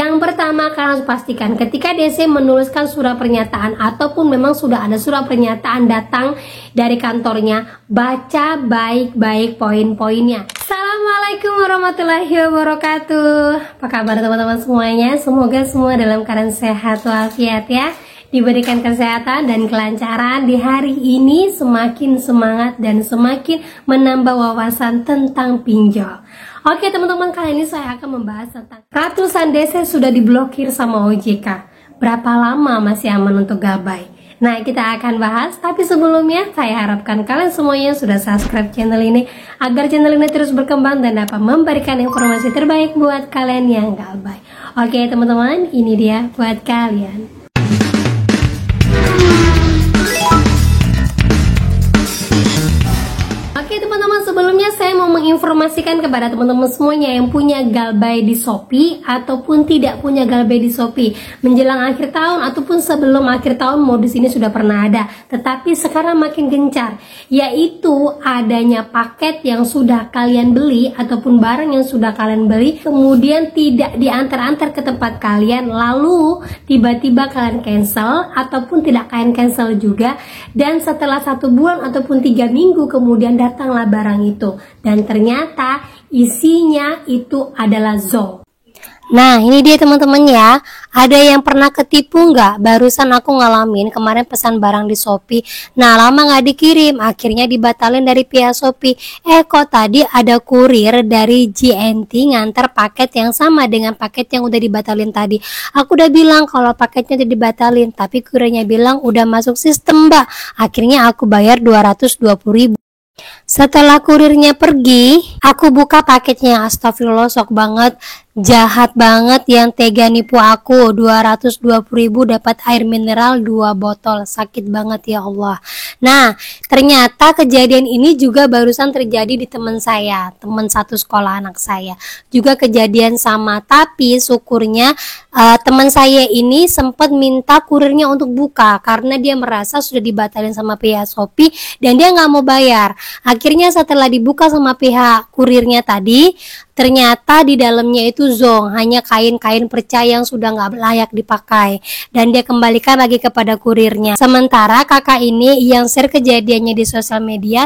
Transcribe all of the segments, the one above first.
Yang pertama, kalian harus pastikan ketika DC menuliskan surat pernyataan ataupun memang sudah ada surat pernyataan datang dari kantornya, baca baik-baik poin-poinnya. Assalamualaikum warahmatullahi wabarakatuh. Apa kabar teman-teman semuanya? Semoga semua dalam keadaan sehat walafiat ya. Diberikan kesehatan dan kelancaran di hari ini, semakin semangat dan semakin menambah wawasan tentang pinjol. Oke teman-teman, kali ini saya akan membahas tentang ratusan DC sudah diblokir sama OJK. Berapa lama masih aman untuk gabay? Nah, kita akan bahas, tapi sebelumnya saya harapkan kalian semuanya sudah subscribe channel ini agar channel ini terus berkembang dan dapat memberikan informasi terbaik buat kalian yang gabay. Oke teman-teman, ini dia buat kalian. Oke teman-teman, sebelumnya saya mau menginformasikan kepada teman-teman semuanya yang punya galbay di Shopee ataupun tidak punya galbay di Shopee. Menjelang akhir tahun ataupun sebelum akhir tahun modus ini sudah pernah ada, tetapi sekarang makin gencar, yaitu adanya paket yang sudah kalian beli ataupun barang yang sudah kalian beli kemudian tidak diantar-antar ke tempat kalian, lalu tiba-tiba kalian cancel ataupun tidak kalian cancel juga, dan setelah 1 bulan ataupun 3 minggu kemudian datanglah barang itu dan ternyata isinya itu adalah Zong. Nah ini dia teman-teman ya, ada yang pernah ketipu nggak? Barusan aku ngalamin kemarin pesan barang di Shopee, nah lama nggak dikirim, akhirnya dibatalin dari pihak Shopee. Kok tadi ada kurir dari JNT ngantar paket yang sama dengan paket yang udah dibatalin tadi. Aku udah bilang kalau paketnya udah dibatalin, tapi kurirnya bilang udah masuk sistem mbak. Akhirnya aku bayar 220.000. Setelah kurirnya pergi, aku buka paketnya. Astagfirullah, sok banget, jahat banget yang tega nipu aku. 220.000 dapat air mineral 2 botol. Sakit banget ya Allah. Nah, ternyata kejadian ini juga barusan terjadi di teman saya, teman satu sekolah anak saya. Juga kejadian sama, tapi syukurnya teman saya ini sempat minta kurirnya untuk buka karena dia merasa sudah dibatalin sama pihak Shopee dan dia nggak mau bayar. Akhirnya setelah dibuka sama pihak kurirnya tadi, ternyata di dalamnya itu Zong, hanya kain-kain perca yang sudah nggak layak dipakai, dan dia kembalikan lagi kepada kurirnya. Sementara kakak ini yang share kejadiannya di sosial media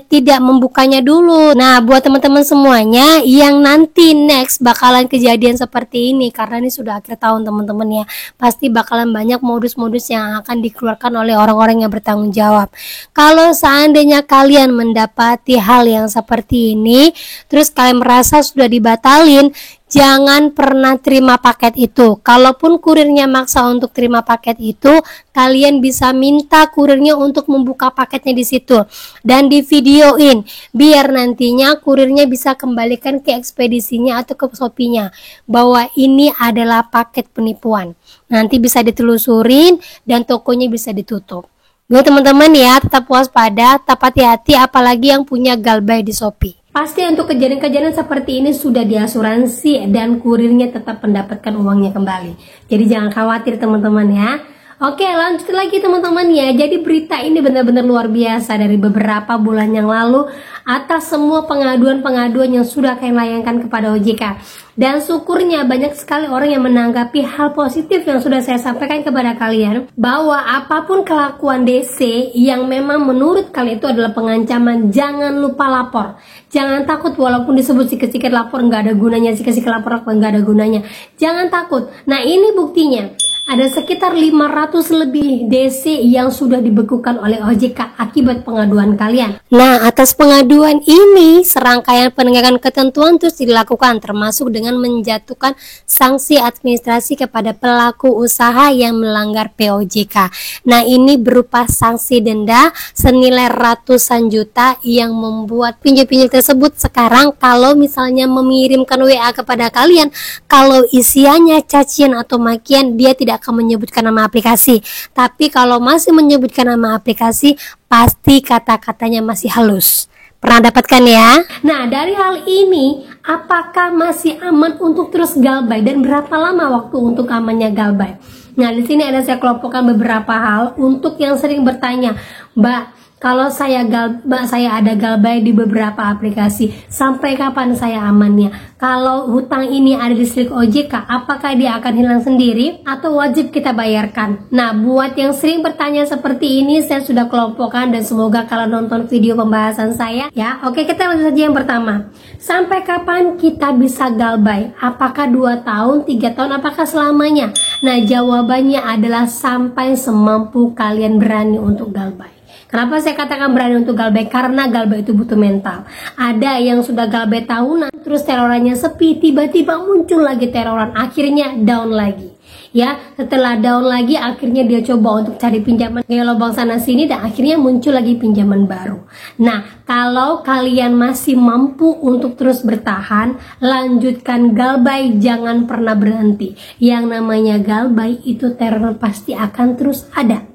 tidak membukanya dulu. Nah, buat teman-teman semuanya yang nanti next bakalan kejadian seperti ini, karena ini sudah akhir tahun teman-teman ya, pasti bakalan banyak modus-modus yang akan dikeluarkan oleh orang-orang yang bertanggung jawab. Kalau seandainya kalian mendapati hal yang seperti ini, terus kalian merasa sudah dibatalin, jangan pernah terima paket itu. Kalaupun kurirnya maksa untuk terima paket itu, kalian bisa minta kurirnya untuk membuka paketnya di situ dan di videoin, biar nantinya kurirnya bisa kembalikan ke ekspedisinya atau ke Shopee-nya bahwa ini adalah paket penipuan. Nanti bisa ditelusurin dan tokonya bisa ditutup. Gue teman-teman ya, tetap waspada, tetap hati-hati, apalagi yang punya galbay di Shopee. Pasti untuk kejadian-kejadian seperti ini sudah diasuransi dan kurirnya tetap mendapatkan uangnya kembali. Jadi jangan khawatir teman-teman ya. Oke, lanjut lagi teman-teman ya. Jadi berita ini benar-benar luar biasa dari beberapa bulan yang lalu atas semua pengaduan-pengaduan yang sudah kalian layangkan kepada OJK. Dan syukurnya banyak sekali orang yang menanggapi hal positif yang sudah saya sampaikan kepada kalian, bahwa apapun kelakuan DC yang memang menurut kalian itu adalah pengancaman, jangan lupa lapor. Jangan takut walaupun disebut sikit-sikit lapor nggak ada gunanya, sikit-sikit lapor nggak ada gunanya. Jangan takut. Nah ini buktinya. Ada sekitar 500 lebih DC yang sudah dibekukan oleh OJK akibat pengaduan kalian. Nah, atas pengaduan ini, serangkaian penegakan ketentuan terus dilakukan, termasuk dengan menjatuhkan sanksi administrasi kepada pelaku usaha yang melanggar POJK. Nah, ini berupa sanksi denda senilai ratusan juta yang membuat pinjol-pinjol tersebut sekarang kalau misalnya mengirimkan WA kepada kalian, kalau isiannya cacian atau makian, dia tidak akan menyebutkan nama aplikasi. Tapi kalau masih menyebutkan nama aplikasi, pasti kata-katanya masih halus. Pernah dapatkan ya? Nah, dari hal ini, apakah masih aman untuk terus galbay dan berapa lama waktu untuk amannya galbay? Nah, di sini ada saya kelompokkan beberapa hal untuk yang sering bertanya, Mbak, Kalau saya ada galbay di beberapa aplikasi, sampai kapan saya amannya? Kalau hutang ini ada di Slik OJK, apakah dia akan hilang sendiri atau wajib kita bayarkan? Nah, buat yang sering bertanya seperti ini, saya sudah kelompokkan dan semoga kalian nonton video pembahasan saya ya. Oke, kita lanjut saja yang pertama. Sampai kapan kita bisa galbay? Apakah 2 tahun, 3 tahun, apakah selamanya? Nah, jawabannya adalah sampai semampu kalian berani untuk galbay. Kenapa saya katakan berani untuk galbay? Karena galbay itu butuh mental. Ada yang sudah galbay tahunan, terus terorannya sepi, tiba-tiba muncul lagi teroran, akhirnya down lagi. Ya, setelah down lagi, akhirnya dia coba untuk cari pinjaman kayak lubang sana sini, dan akhirnya muncul lagi pinjaman baru. Nah, kalau kalian masih mampu untuk terus bertahan, lanjutkan galbay, jangan pernah berhenti. Yang namanya galbay itu teror pasti akan terus ada.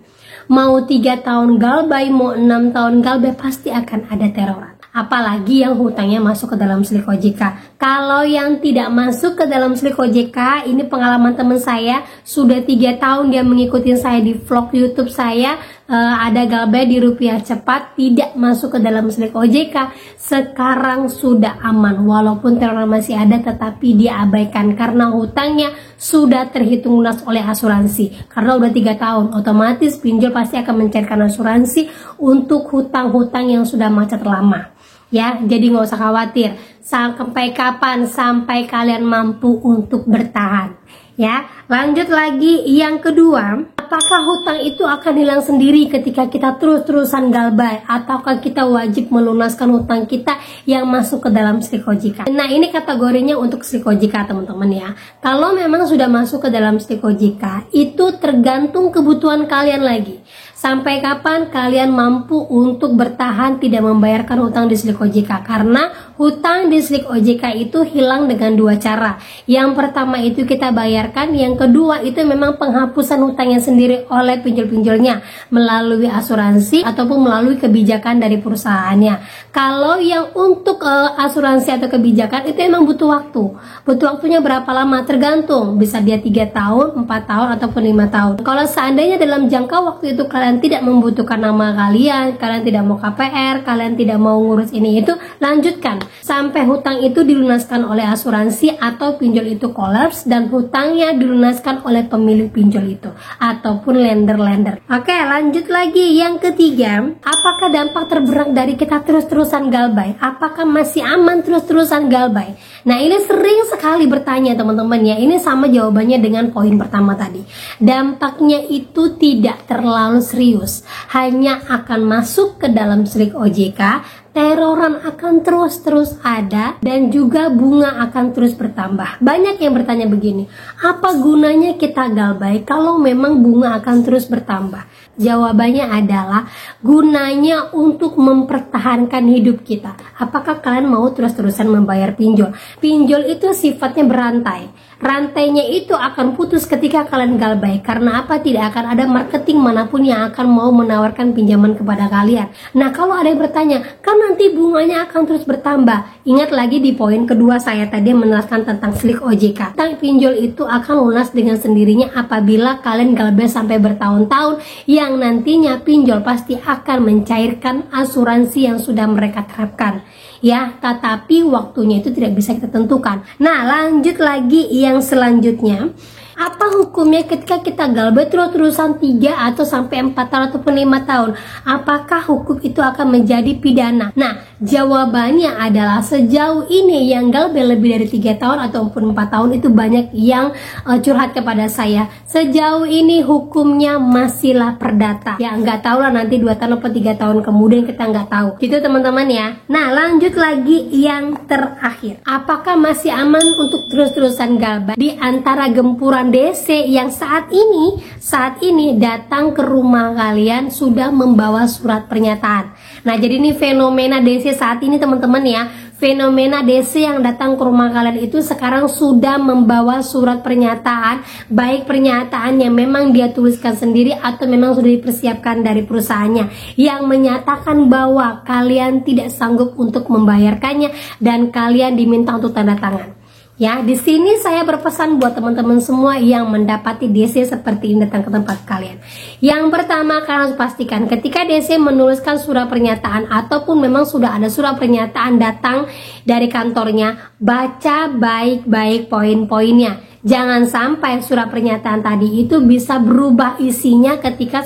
Mau 3 tahun galbay, mau 6 tahun galbay, pasti akan ada teroran. Apalagi yang hutangnya masuk ke dalam Slik OJK. Kalau yang tidak masuk ke dalam Slik OJK, ini pengalaman teman saya, sudah 3 tahun dia mengikuti saya di vlog YouTube saya, ada galbay di Rupiah Cepat, tidak masuk ke dalam Slik OJK. Sekarang sudah aman, walaupun teroran masih ada, tetapi dia abaikan karena hutangnya sudah terhitung lunas oleh asuransi. Karena udah 3 tahun, otomatis pinjol pasti akan mencairkan asuransi untuk hutang-hutang yang sudah macet lama. Ya, jadi nggak usah khawatir. Sampai kapan? Sampai kalian mampu untuk bertahan. Ya, lanjut lagi yang kedua. Apakah hutang itu akan hilang sendiri ketika kita terus-terusan galbay, ataukah kita wajib melunaskan hutang kita yang masuk ke dalam Slik OJK? Nah, ini kategorinya untuk Slik OJK, teman-teman ya. Kalau memang sudah masuk ke dalam Slik OJK, itu tergantung kebutuhan kalian lagi. Sampai kapan kalian mampu untuk bertahan tidak membayarkan hutang di Slik OJK? Karena hutang di Slik OJK itu hilang dengan 2 cara. Yang pertama itu kita bayarkan, yang kedua itu memang penghapusan hutangnya sendiri oleh pinjol-pinjolnya melalui asuransi ataupun melalui kebijakan dari perusahaannya. Kalau yang untuk asuransi atau kebijakan itu memang butuh waktu. Butuh waktunya berapa lama? Tergantung, bisa dia 3 tahun, 4 tahun ataupun 5 tahun. Kalau seandainya dalam jangka waktu itu kalian tidak membutuhkan nama kalian tidak mau KPR, kalian tidak mau ngurus ini itu, lanjutkan sampai hutang itu dilunaskan oleh asuransi atau pinjol itu kolaps dan hutangnya dilunaskan oleh pemilik pinjol itu ataupun lender-lender. Oke, lanjut lagi yang ketiga. Apakah dampak terberat dari kita terus-terusan galbay? Apakah masih aman terus-terusan galbay? Nah, ini sering sekali bertanya teman-teman ya. Ini sama jawabannya dengan poin pertama tadi. Dampaknya itu tidak terlalu serius, hanya akan masuk ke dalam Slik OJK, teroran akan terus ada, dan juga bunga akan terus bertambah. Banyak yang bertanya begini, apa gunanya kita galbay kalau memang bunga akan terus bertambah? Jawabannya adalah gunanya untuk mempertahankan hidup kita. Apakah kalian mau terus-terusan membayar pinjol? Pinjol itu sifatnya berantai. Rantainya itu akan putus ketika kalian galbay. Karena apa? Tidak akan ada marketing manapun yang akan mau menawarkan pinjaman kepada kalian. Nah, kalau ada yang bertanya, kan nanti bunganya akan terus bertambah. Ingat lagi di poin kedua saya tadi menjelaskan tentang Slik OJK. Tentang pinjol itu akan lunas dengan sendirinya apabila kalian galbay sampai bertahun-tahun, yang nantinya pinjol pasti akan mencairkan asuransi yang sudah mereka terapkan. Ya, tetapi waktunya itu tidak bisa kita tentukan. Nah, lanjut lagi yang selanjutnya. Apa hukumnya ketika kita galbay terus-terusan 3 atau sampai 4 tahun ataupun 5 tahun? Apakah hukum itu akan menjadi pidana? Nah, jawabannya adalah sejauh ini yang galbay lebih dari 3 tahun ataupun 4 tahun itu banyak yang curhat kepada saya. Sejauh ini hukumnya masihlah perdata. Ya, nggak tahu lah nanti 2 tahun atau 3 tahun kemudian, kita nggak tahu. Gitu teman-teman ya. Nah, lanjut lagi yang terakhir. Apakah masih aman untuk terus-terusan galbay di antara gempuran DC yang saat ini datang ke rumah kalian sudah membawa surat pernyataan? Nah, jadi ini fenomena DC saat ini teman-teman ya. Fenomena DC yang datang ke rumah kalian itu sekarang sudah membawa surat pernyataan, baik pernyataan yang memang dia tuliskan sendiri atau memang sudah dipersiapkan dari perusahaannya, yang menyatakan bahwa kalian tidak sanggup untuk membayarkannya dan kalian diminta untuk tanda tangan. Ya, di sini saya berpesan buat teman-teman semua yang mendapati DC seperti ini datang ke tempat kalian. Yang pertama, kalian harus pastikan ketika DC menuliskan surat pernyataan ataupun memang sudah ada surat pernyataan datang dari kantornya, baca baik-baik poin-poinnya. Jangan sampai surat pernyataan tadi itu bisa berubah isinya ketika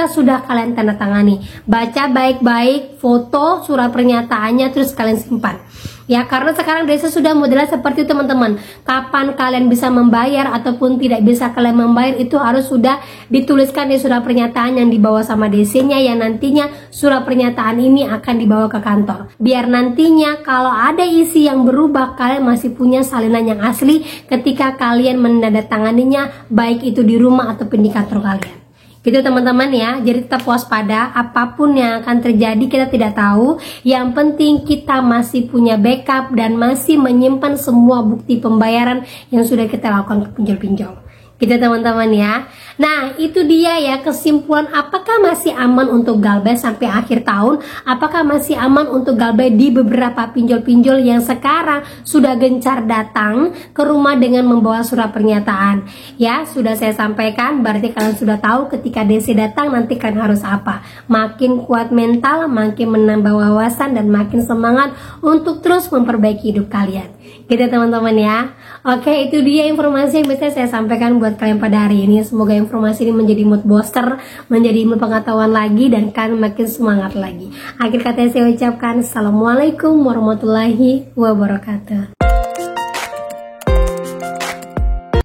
sudah kalian tanda tangani. Baca baik-baik, foto surat pernyataannya, terus kalian simpan. Ya, karena sekarang DC sudah modelnya seperti itu teman-teman. Kapan kalian bisa membayar ataupun tidak bisa kalian membayar itu harus sudah dituliskan di surat pernyataan yang dibawa sama DC-nya, yang nantinya surat pernyataan ini akan dibawa ke kantor. Biar nantinya kalau ada isi yang berubah, kalian masih punya salinan yang asli ketika kalian menandatanganinya, baik itu di rumah ataupun di kantor kalian. Gitu teman-teman ya, jadi tetap waspada, apapun yang akan terjadi kita tidak tahu. Yang penting kita masih punya backup dan masih menyimpan semua bukti pembayaran yang sudah kita lakukan ke pinjol-pinjol. Gitu teman-teman ya. Nah, itu dia ya kesimpulan, apakah masih aman untuk galbay sampai akhir tahun? Apakah masih aman untuk galbay di beberapa pinjol-pinjol yang sekarang sudah gencar datang ke rumah dengan membawa surat pernyataan? Ya, sudah saya sampaikan, berarti kalian sudah tahu ketika DC datang nanti kalian harus apa. Makin kuat mental, makin menambah wawasan dan makin semangat untuk terus memperbaiki hidup kalian. Gitu teman-teman ya. Oke, itu dia informasi yang bisa saya sampaikan buat kalian pada hari ini. Semoga informasi ini menjadi mood booster, menjadi ilmu pengetahuan lagi, dan kalian makin semangat lagi. Akhir kata saya ucapkan Assalamualaikum warahmatullahi wabarakatuh.